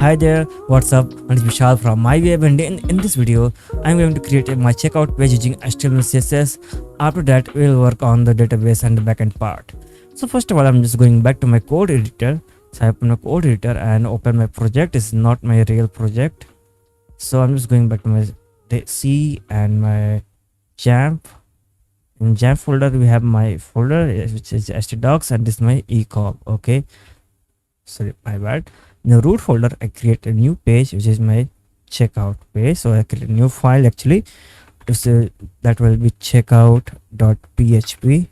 Hi there, what's up? My name is Vishal from MyWeb, and in this video, I'm going to create my checkout page using HTML CSS. After that, we'll work on the database and the backend part. So first of all, I'm just going back to my code editor. So I open a code editor and open my project. It's not my real project. So I'm just going back to my C and my Jamp. In Jamp folder, we have my folder which is htdocs, and this is my ecom. Okay, sorry, my bad. In the root folder, I create a new page which is my checkout page. So I create a new file actually. That will be checkout.php.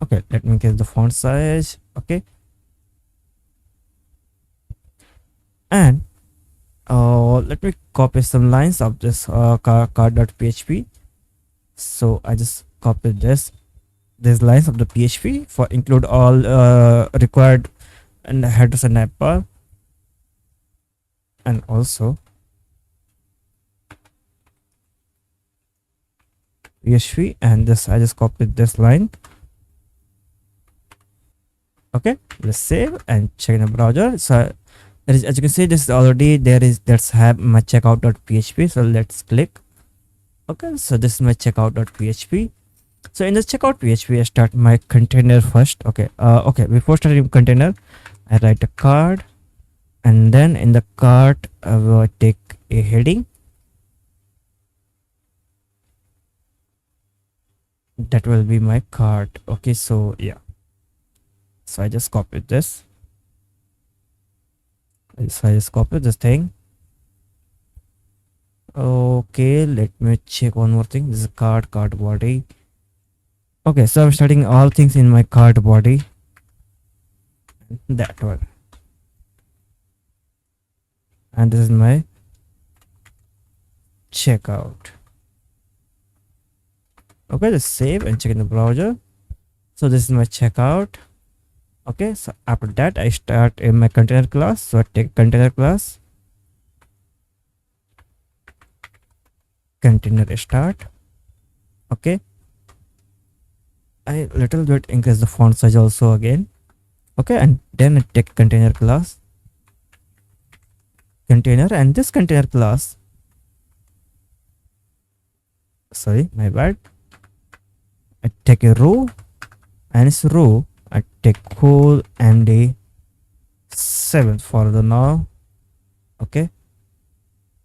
Okay, let me get the font size. Okay, and let me copy some lines of this card.php. So I just copy these lines of the PHP for include all required and headers and bar, and also PHP, and this I just copied this line. Okay, let's save and check in the browser. So there is, as you can see, this is already let's have my checkout.php. So let's click. Okay, so this is my checkout.php. So in this checkout PHP, I start my container first. Okay, before starting container, I write a card, and then in the cart I will take a heading that will be my cart. Okay, so yeah, so I just copied this. So I just copied this thing. Okay, let me check one more thing. This is cart body. Okay, so I'm starting all things in my cart body. That one, and this is my checkout. Okay, just save and check in the browser. So this is my checkout. Okay, so after that I start in my container class. So I take container class, container start. Okay, I little bit increase the font size also again. Okay, and then I take container class, container, and this container class, sorry, my bad, I take a row, and this row I take whole MD 7 for the now. Okay,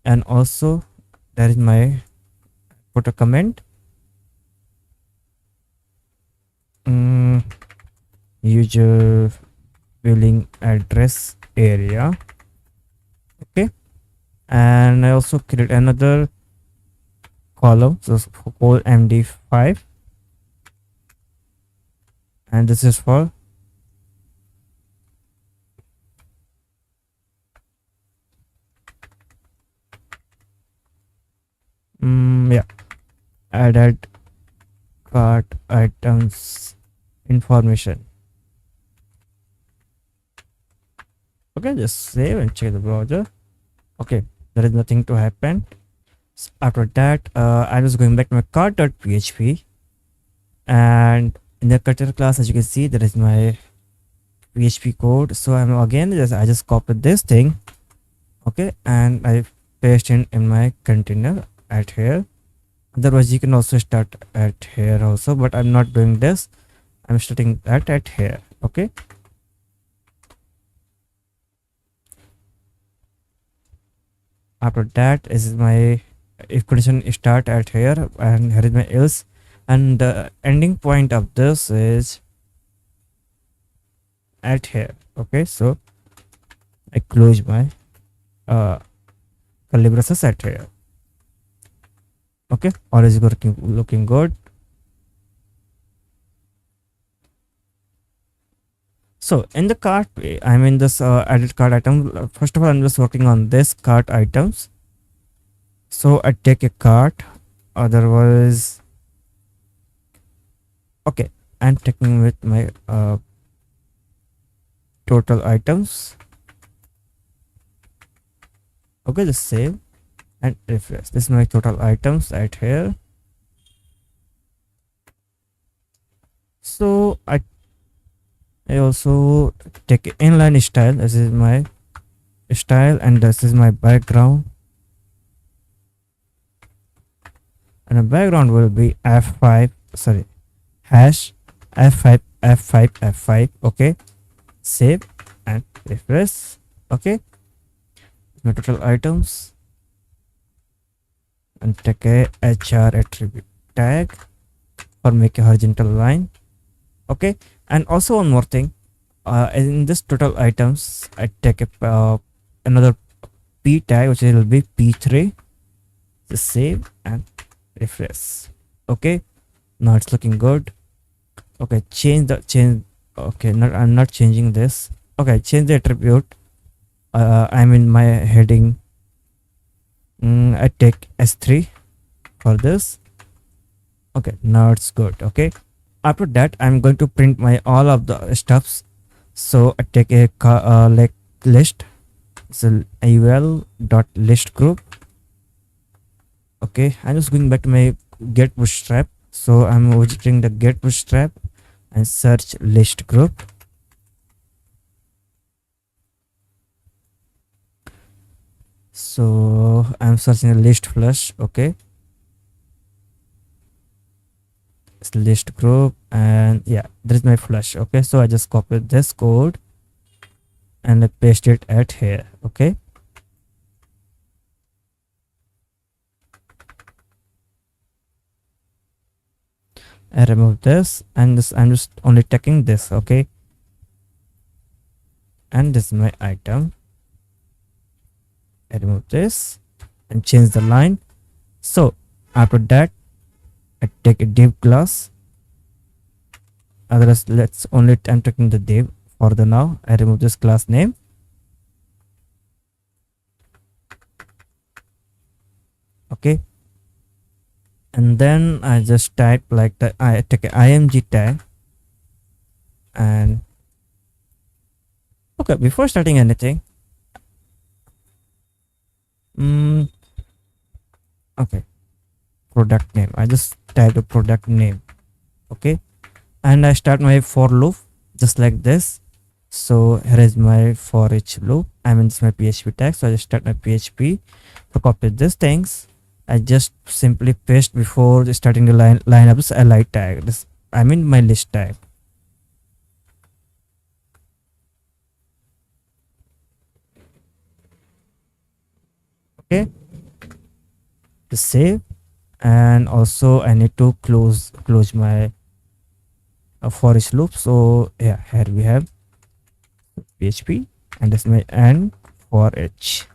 and also there is my put a comment, user billing address area. Okay, and I also create another column, so whole MD5, and this is for yeah, added cart items information. Okay, just save and check the browser. Okay, there is nothing to happen. So after that, I was going back to my cart.php, and in the container class, as you can see, there is my PHP code. So I'm again I just copied this thing. Okay, and I paste in my container at here. Otherwise you can also start at here also, but I'm not doing this. I'm starting that at here. Okay, after that is my if condition start at here, and here is my else, and the ending point of this is at here. Okay, so I close my curly braces at here. Okay, all is looking good. So in the cart, I'm in this added cart item. First of all, I'm just working on this cart items. So I take a cart, otherwise, okay, I'm taking with my total items. Okay, just save and refresh. This is my total items right here. So I I also take inline style. This is my style and this is my background, and the background will be f5, sorry, hash f5 f5 f5. Okay, save and refresh. Okay, my total items, and take a hr attribute tag or make a horizontal line. Okay, and also one more thing, in this total items I take a another p tag which will be p3. Just save and refresh. Okay, now it's looking good. Okay, change. Okay, I'm not changing this. Okay, change the attribute. I'm in my heading. I take s3 for this. Okay, now it's good. Okay, after that I'm going to print my all of the stuffs. So I take a like list. So ul dot list group. Okay, I'm just going back to my get bootstrap. So I'm visiting the get bootstrap and search list group. So I'm searching a list flush. Okay, it's list group, and yeah, there is my flush. Okay, so I just copy this code and I paste it at here. Okay, I remove this, and this I'm just only taking this. Okay, and this is my item. I remove this and change the line. So after that I take a div class. Otherwise, let's only I'm taking the div for the now. I remove this class name. Okay, and then I just type like the I take a img tag. And okay, before starting anything, okay, product name, I just type the product name. Okay, and I start my for loop just like this. So here is my for each loop. I'm in this my php tag, so I just start my php. To copy these things, I just simply paste before starting the lineups a light tag. This I'm in my list tag. Okay, to save, and also I need to close my for each loop. So yeah, here we have php, and this is my end for each.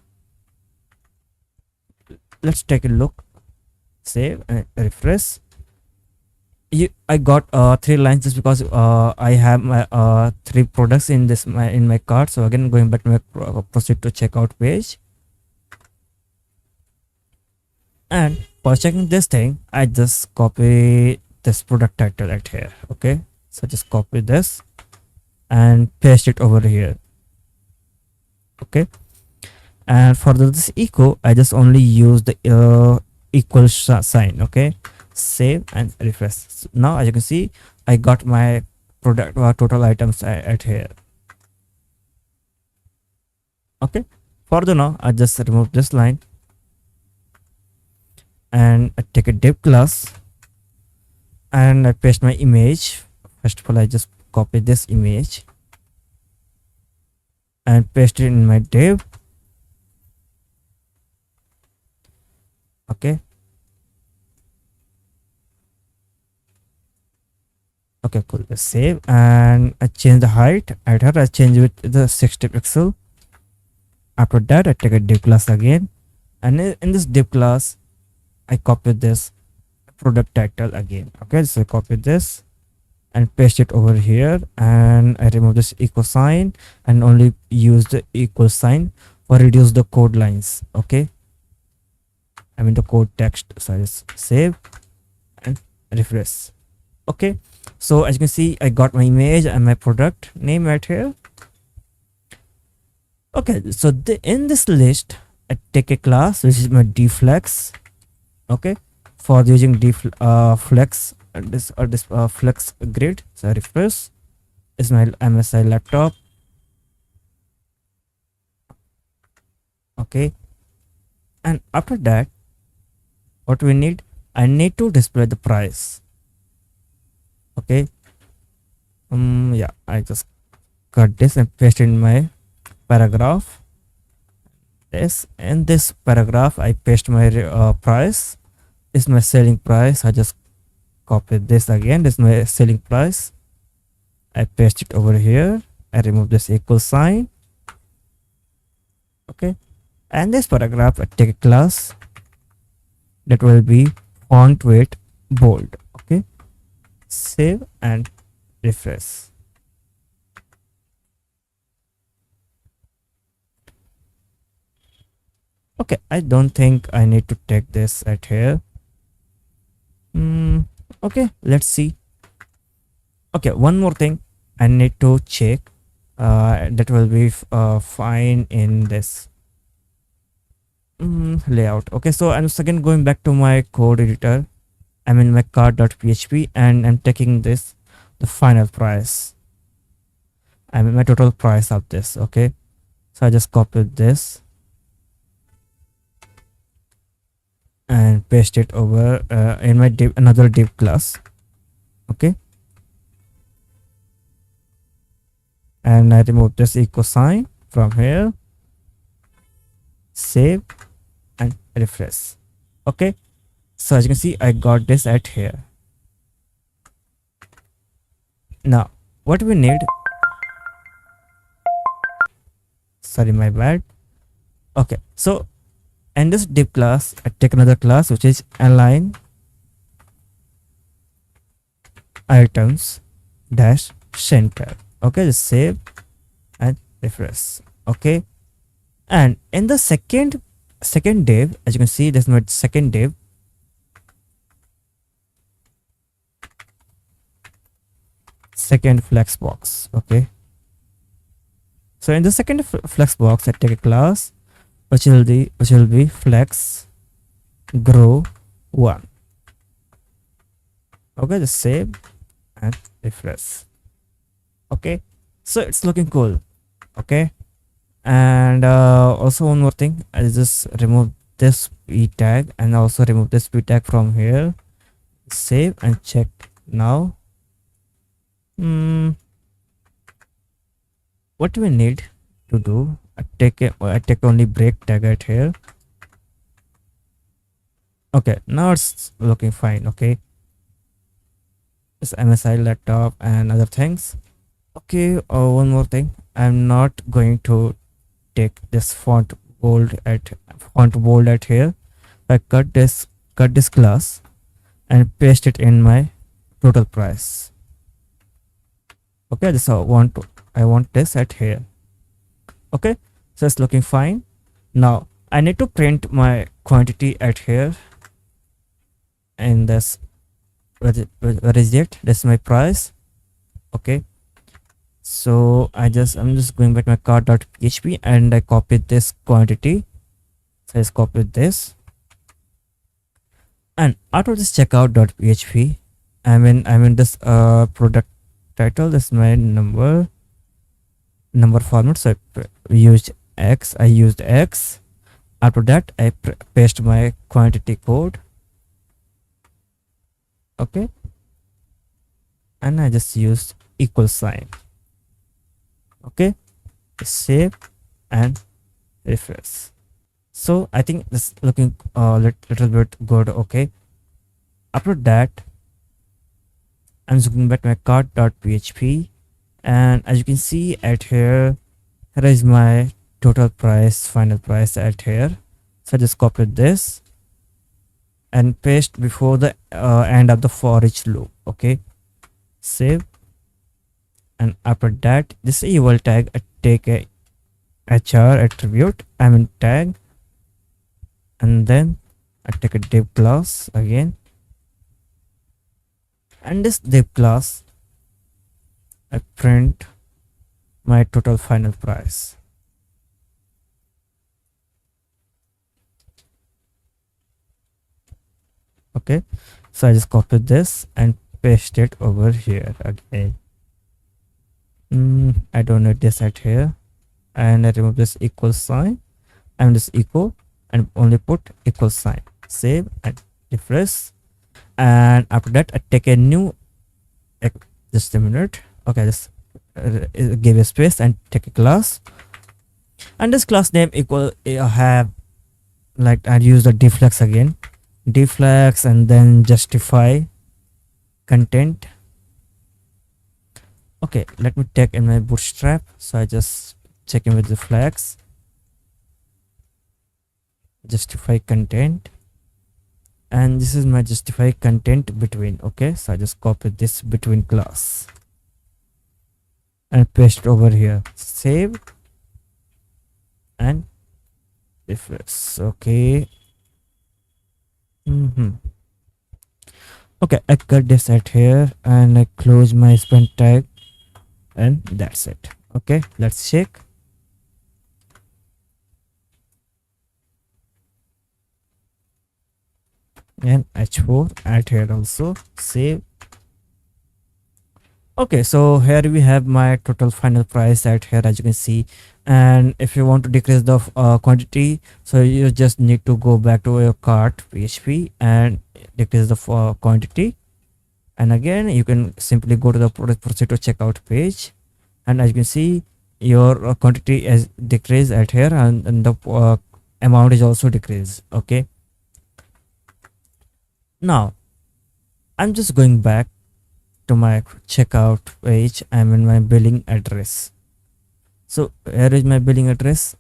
Let's take a look. Save and refresh. I got 3 lines just because I have my 3 products in this in my cart. So again, going back to my proceed to checkout page, and for checking this thing, I just copy this product title right here. Okay, so just copy this and paste it over here. Okay, and for this echo, I just only use the equal sign. Okay, save and refresh. So now as you can see, I got my product total items at here. Okay, for the now, I just remove this line and I take a div class and I paste my image. First of all, I just copy this image and paste it in my div. Okay, okay, cool. Let's save, and I change the height. I change it with the 60 pixel. After that, I take a div class again, and in this div class I copy this product title again. Okay, so I copy this and paste it over here, and I remove this equal sign and only use the equal sign for reduce the code lines. Okay, I mean the code text. So I just save and refresh. Okay, so as you can see, I got my image and my product name right here. Okay, so in this list, I take a class which is my deflex. Okay, for using flex this flex grid. So refresh. is my MSI laptop. Okay, and after that, what we need, I need to display the price. Okay, yeah, I just cut this and paste in my paragraph. This in this paragraph, I paste my price. This is my selling price. I just copy this again. This is my selling price. I paste it over here. I remove this equal sign. Okay, and this paragraph, I take a class that will be font weight bold. Okay, save and refresh. Okay, I don't think I need to take this at here. Okay, let's see. Okay, one more thing I need to check. That will be fine in this layout. Okay, so I'm again going back to my code editor. I'm in my cart.php and I'm taking this, the final price. I'm in my total price of this. Okay, so I just copied this and paste it over in my div, another div class. Okay, and I remove this equal sign from here, save and refresh. Okay, so as you can see, I got this at here. Now what we need, sorry, my bad. Okay, so in this div class, I take another class which is align items dash center. Okay, just save and refresh. Okay, and in the second div, as you can see, this is my second div. Second flex box. Okay, so in the second flex box, I take a class which will be flex grow 1. Okay, just save and refresh. Okay, so it's looking cool. Okay, and also one more thing, I just remove this p tag and also remove this p tag from here. Save and check now. What do we need to do? I take only break tag right here. Okay, now it's looking fine. Okay, it's MSI laptop and other things. Okay, one more thing, I'm not going to take this font bold at here. I cut this class and paste it in my total price. Okay, this I want this at here. Okay, so it's looking fine. Now I need to print my quantity at here, and this, where is it? That's my price. Okay, so I'm just going back to my cart.php and I copied this quantity. So I just copied this, and out of this checkout.php, I'm in this product title. This is my number format. So I used X. After that, I paste my quantity code. Okay, and I just used equal sign. Okay, save and refresh. So I think this looking little bit good. Okay, after that, I'm zooming back to my cart.php, and as you can see at here, here is my total price, final price at here. So I just copied this and paste before the end of the for each loop. Okay, save, and after that, this UL tag, I take a HR attribute, tag, and then I take a div class again, and this div class, I print my total final price. Okay, so I just copied this and paste it over here again. I don't need this right here, and I remove this equal sign and this equal and only put equal sign. Save and refresh. And after that, I take a new just a minute. Okay, just give a space and take a class, and this class name equal have like I use the deflex again, deflex, and then justify content. Okay, let me take in my bootstrap, so I just check in with the flags, justify content, and this is my justify content between. Okay, so I just copy this between class and paste it over here. Save and refresh. Okay. Okay, I cut this at here and I close my span tag, and that's it. Okay, let's check. And h4 at here also. Save. Okay, so here we have my total final price at here, as you can see. And if you want to decrease the quantity, so you just need to go back to your cart php and decrease the quantity, and again you can simply go to the proceed to checkout page, and as you can see your quantity is decreased at here, and the amount is also decreased. Okay, now I'm just going back to my checkout page. I'm in my billing address, so here is my billing address.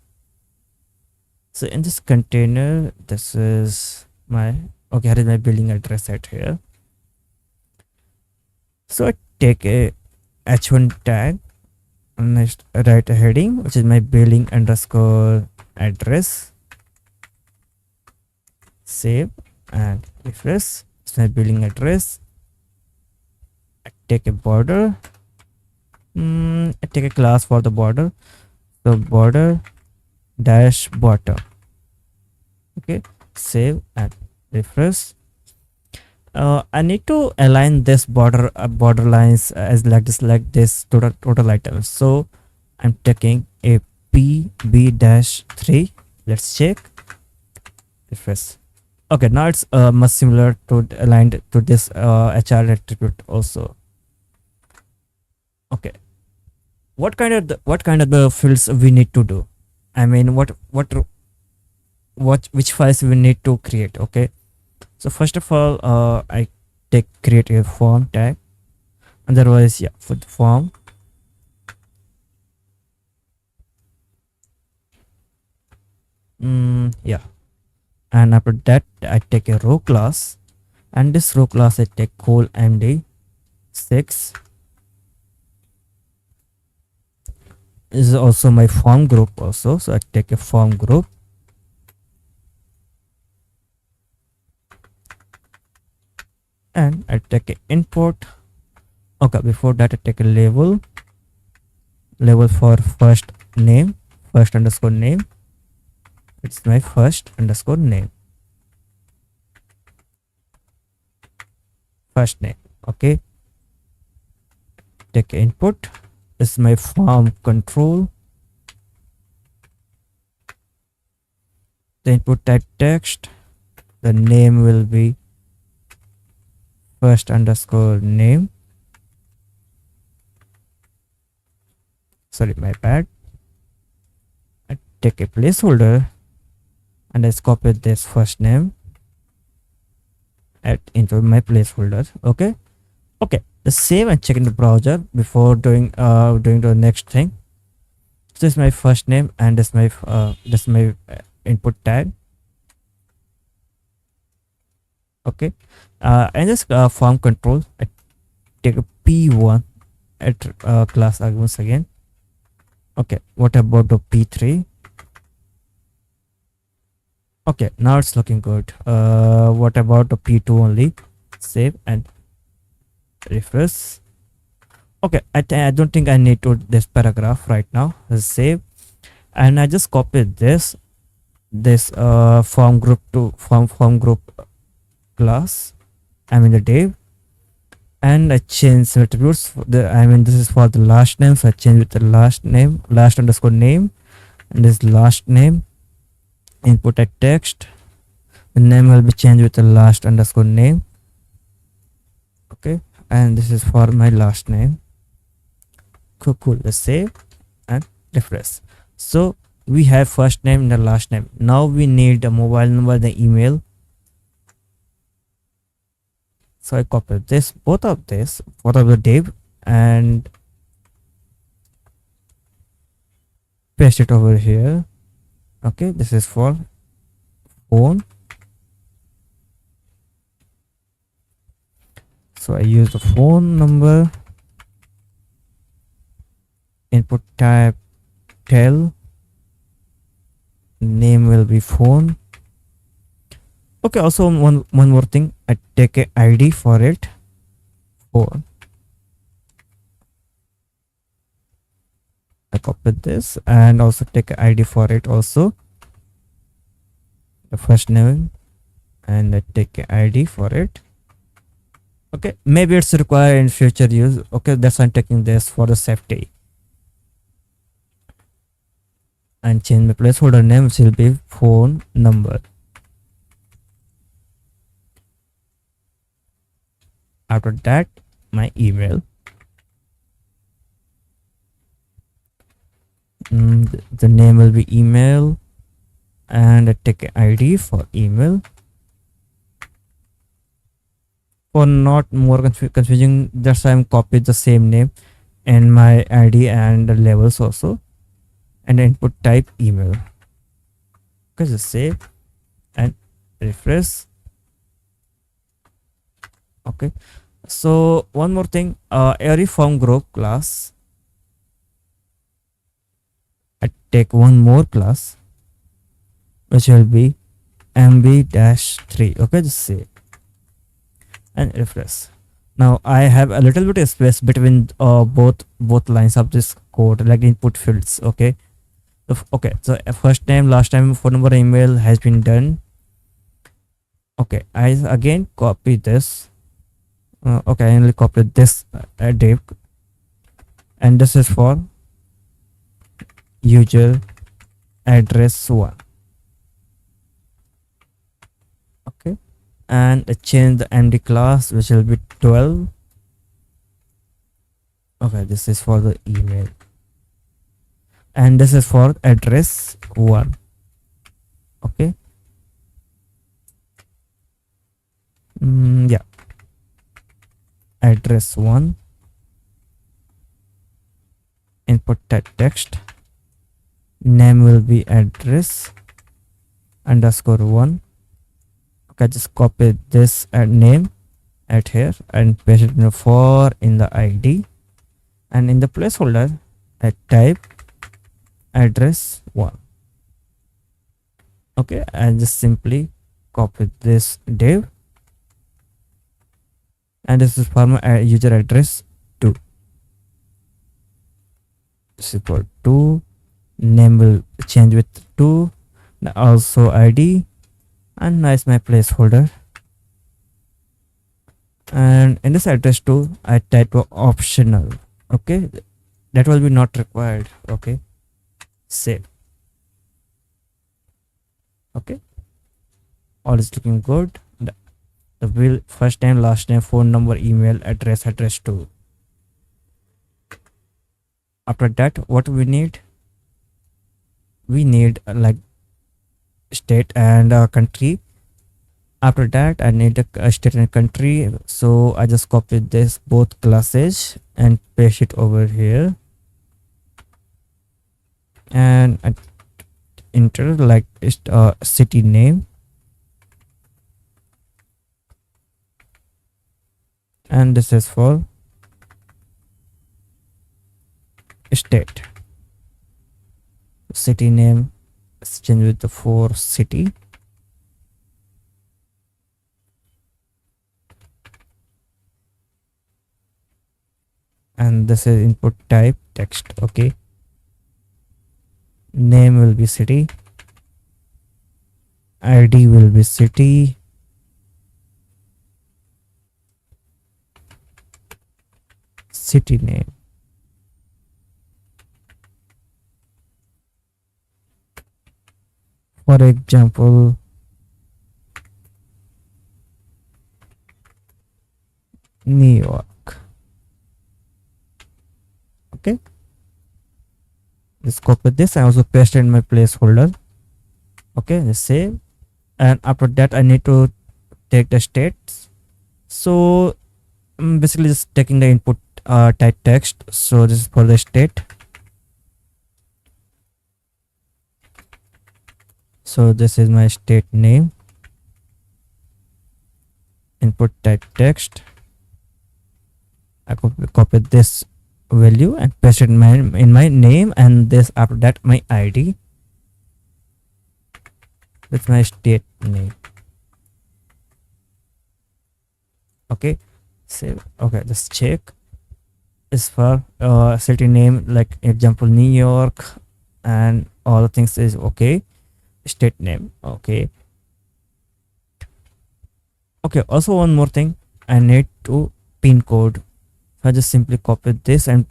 So in this container, this is my okay, here is my billing address at here. So I take a h1 tag and I write a heading, which is my billing underscore address. Save and refresh. It's my billing address. I take a border. I take a class for the border. So border dash bottom. Okay, save and refresh. I need to align this border lines as like this total items. So I'm taking a pb-3. Let's check. Refresh. Okay, now it's much similar to aligned to this HR attribute also. Okay, what kind of the fields we need to do? I mean, which files we need to create? Okay, so first of all, I create a form tag. Otherwise, yeah, for the form. Yeah, and after that I take a row class, and this row class I take call md6. This is also my form group also, so I take a form group. And I take a input. Okay, before that I take a label for first underscore name. It's my first underscore name, first name. Okay, take input. This is my form control. The input type text. The name will be first underscore name. Sorry, my bad. I take a placeholder and I copy this first name into my placeholder. Okay, the save and check in the browser before doing the next thing. So this is my first name, and this is my input tag. Okay, and this form control, I take a p1 at class arguments again. Okay, what about the p3? Okay, now it's looking good. What about the p2 only? Save and refresh. Okay, I don't think I need to this paragraph right now. Save, and I just copy this form group to form group class. I'm in the div, and I change attributes for the, I mean this is for the last name, so I change with the last name, last underscore name, and this last name. Input a text, the name will be changed with the last underscore name. Okay, and this is for my last name. Cool. Let's save and refresh. So we have first name and the last name. Now we need a mobile number, the email. So I copy this, both of the div, and paste it over here. Okay, this is for phone. So I use the phone number. Input type tell, name will be phone. Okay, also one more thing, I take a ID for it, phone. I copy this and also take a ID for it, also the first name, and I take a ID for it. Okay, maybe it's required in future use. Okay, that's why I'm taking this for the safety. And change my placeholder name, which will be phone number. After that, my email. The name will be email, and I take an ID for email. For not more confusing, that's why I'm copied the same name and my ID and the labels also, and input type email. Okay, just save and refresh. Okay, so one more thing, every form group class, I take one more class which will be mb-3. Okay, just save and refresh. Now I have a little bit of space between both lines of this code, like input fields. Okay, okay, so first name, last name, phone number, email has been done. Okay, I again copy this. Okay, I only copy this div, and this is for user address 1. Okay, and I change the MD class, which will be 12. Okay, this is for the email, and this is for address 1. Okay, yeah, address 1. Input that text, name will be address underscore 1. Okay, just copy this name at here and paste it in the for in the ID, and in the placeholder I type address 1. Okay, and just simply copy this div, and this is for my user address 2. This is for 2. Name will change with 2, also ID, and nice my placeholder. And in this address 2, I type optional. Okay, that will be not required. Okay, save. Okay, all is looking good. The will first name, last name, phone number, email, address 2. After that, what we need like state and country. After that, I need a state and country, so I just copy this both classes and paste it over here, and I enter like city name, and this is for state. City name is changed with the for city, and this is input type text. Okay, name will be city, ID will be city, city name. For example, New York. Okay, just copy this. I also paste in my placeholder. Okay, just save. And after that I need to take the states. So I'm basically just taking the input type text. So this is for the state. So this is my state name. Input type text. I copy this value and paste it in my name, and this after that my ID with my state name. Okay, save. Okay, just check. Is for city name, like example New York, and all the things is okay. State name, okay. Okay, also one more thing, I need to pin code. I just simply copy this and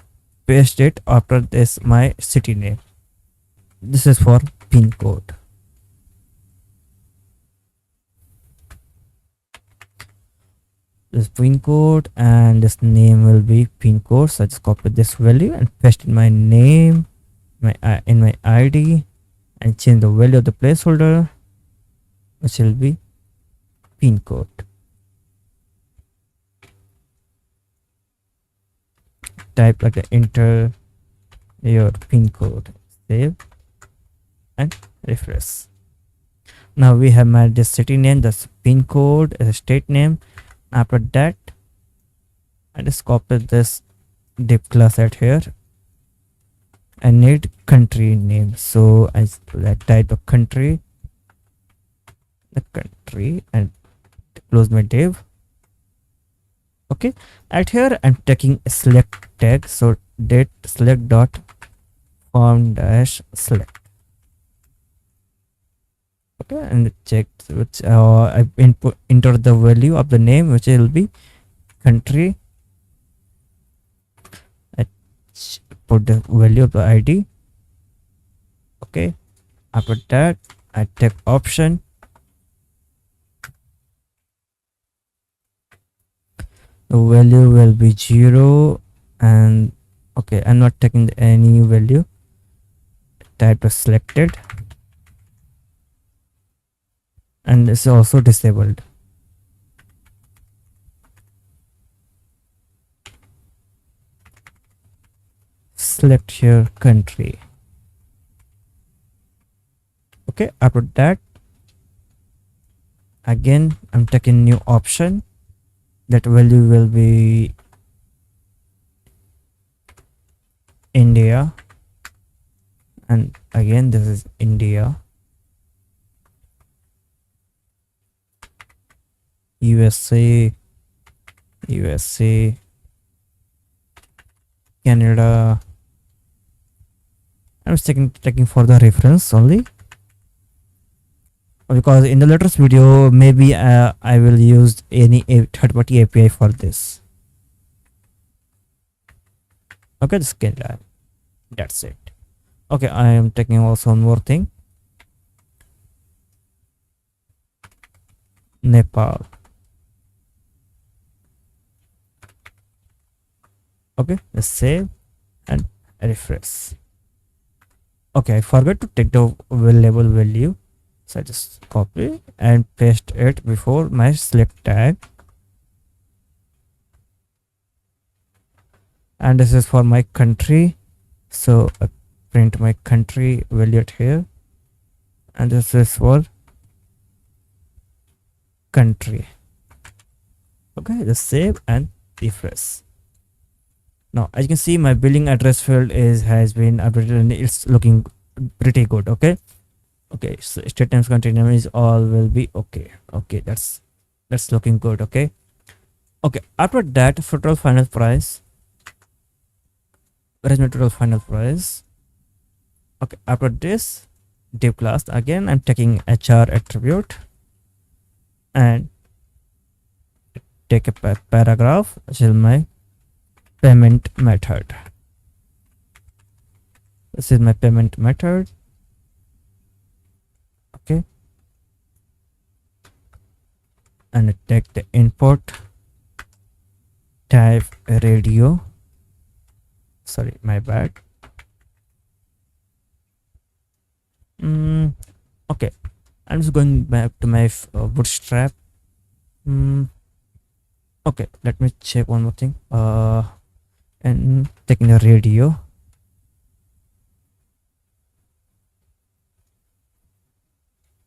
paste it after this my city name. This is for pin code. This pin code and this name will be pin code. So I just copy this value and paste in my name, in my ID, and change the value of the placeholder, which will be pin code. Type like the enter your pin code, save and refresh. Now we have made this city name, that's pin code as a state name. After that I just copy this div class at here. I need country name, so I type the country, and close my div. Okay, at here I'm taking a select tag, so date select dot form dash select. Okay, and check which I enter the value of the name, which will be country. I put the value of the ID. Okay, after that I take option. The value will be 0, and okay, I'm not taking any value. Type is selected, and it's also disabled. Select your country. Okay, after that again I'm taking new option. That value will be India, and again this is India. USA, Canada. I'm checking for the reference only, because in the latest video maybe I will use any third-party API for this. Okay, this Canada. That's it. Okay, I am taking also one more thing. Nepal. Okay, let's save and refresh. Okay, I forgot to take the label value, so I just copy and paste it before my select tag. And this is for my country, so I print my country value at here, and this is for country. Okay, just save and refresh. Now as you can see, my billing address field has been updated and it's looking pretty good. Okay, so state names, country name is all will be okay. Okay, that's looking good. Okay, after that, for total final price, where is my total final price? Okay, after this div class, again I'm taking HR attribute and take a paragraph, which is my payment method. This is my payment method. Okay, and I take the input, type radio, sorry, my bad. Okay, I'm just going back to my bootstrap. Okay, let me check one more thing. And taking the radio.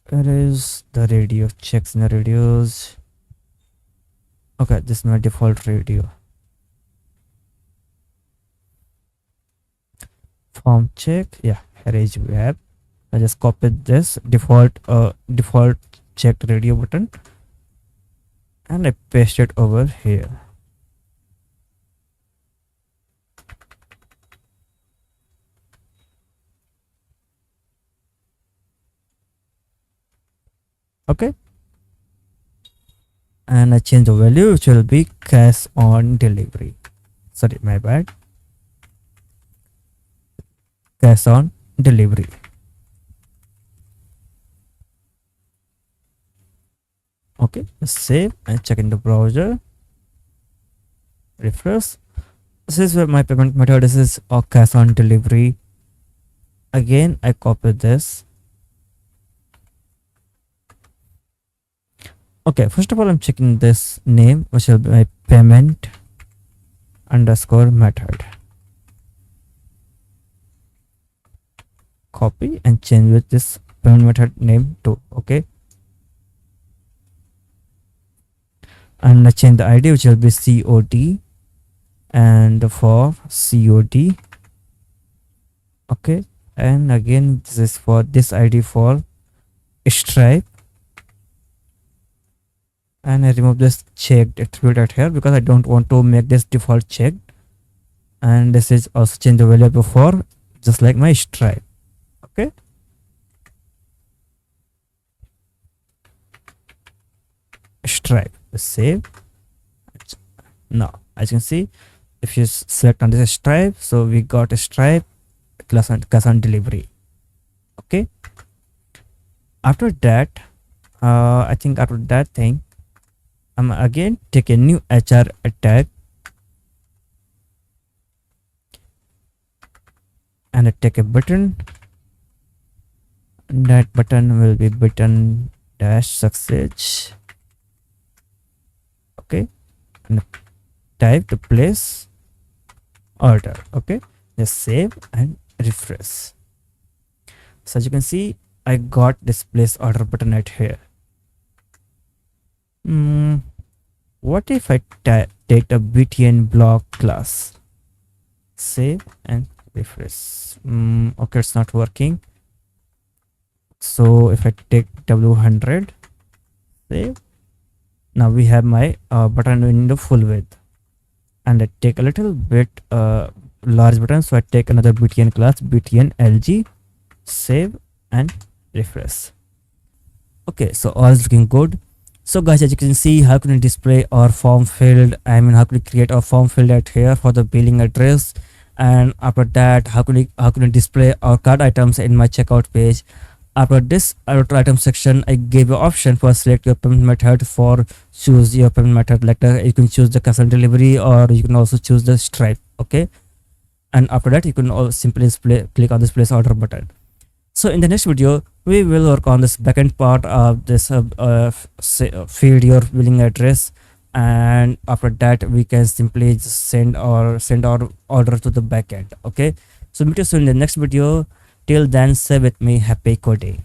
Where is the radio? Checks in the radios. Okay, this is my default radio. Form check. Yeah, here is we have. I just copied this default checked radio button and I paste it over here. Okay, and I change the value, which will be cash on delivery. Sorry, my bad. Cash on delivery. Okay, save and check in the browser. Refresh. This is where my payment method is cash on delivery. Again, I copy this. Okay, first of all, I'm checking this name, which will be my payment underscore method. Copy and change with this payment method name too. Okay, and I change the ID, which will be COD, and for COD. Okay, and again, this is for this ID for Stripe. And I remove this checked attribute at here because I don't want to make this default checked. And this is also change the value before, just like my Stripe. Okay, Stripe, save. Now as you can see, if you select on this Stripe, so we got a Stripe cash on delivery. Okay, after that, I think after that thing, I'm again take a new HR tag and I take a button. That button will be button dash success. Okay, and type to place order. Okay, just save and refresh. So as you can see, I got this place order button right here. What if I take a BTN block class? Save and refresh. Okay, it's not working. So if I take W100, save. Now we have my button in the full width, and I take a little bit large button, so I take another BTN class, BTN LG, save and refresh. Okay, so all is looking good. So guys, as you can see, how can you display our form field? I mean, how can you create a form field at here for the billing address? And after that, how can you display our cart items in my checkout page? After this outer item section, I gave you option for select your payment method, for choose your payment method. Like you can choose the cash on delivery, or you can also choose the Stripe. Okay, and after that, you can also simply click on this place order button. So in the next video, we will work on this backend part of this field your billing address, and after that we can simply just send our order to the backend. Okay, so meet you soon in the next video. Till then, stay with me. Happy coding.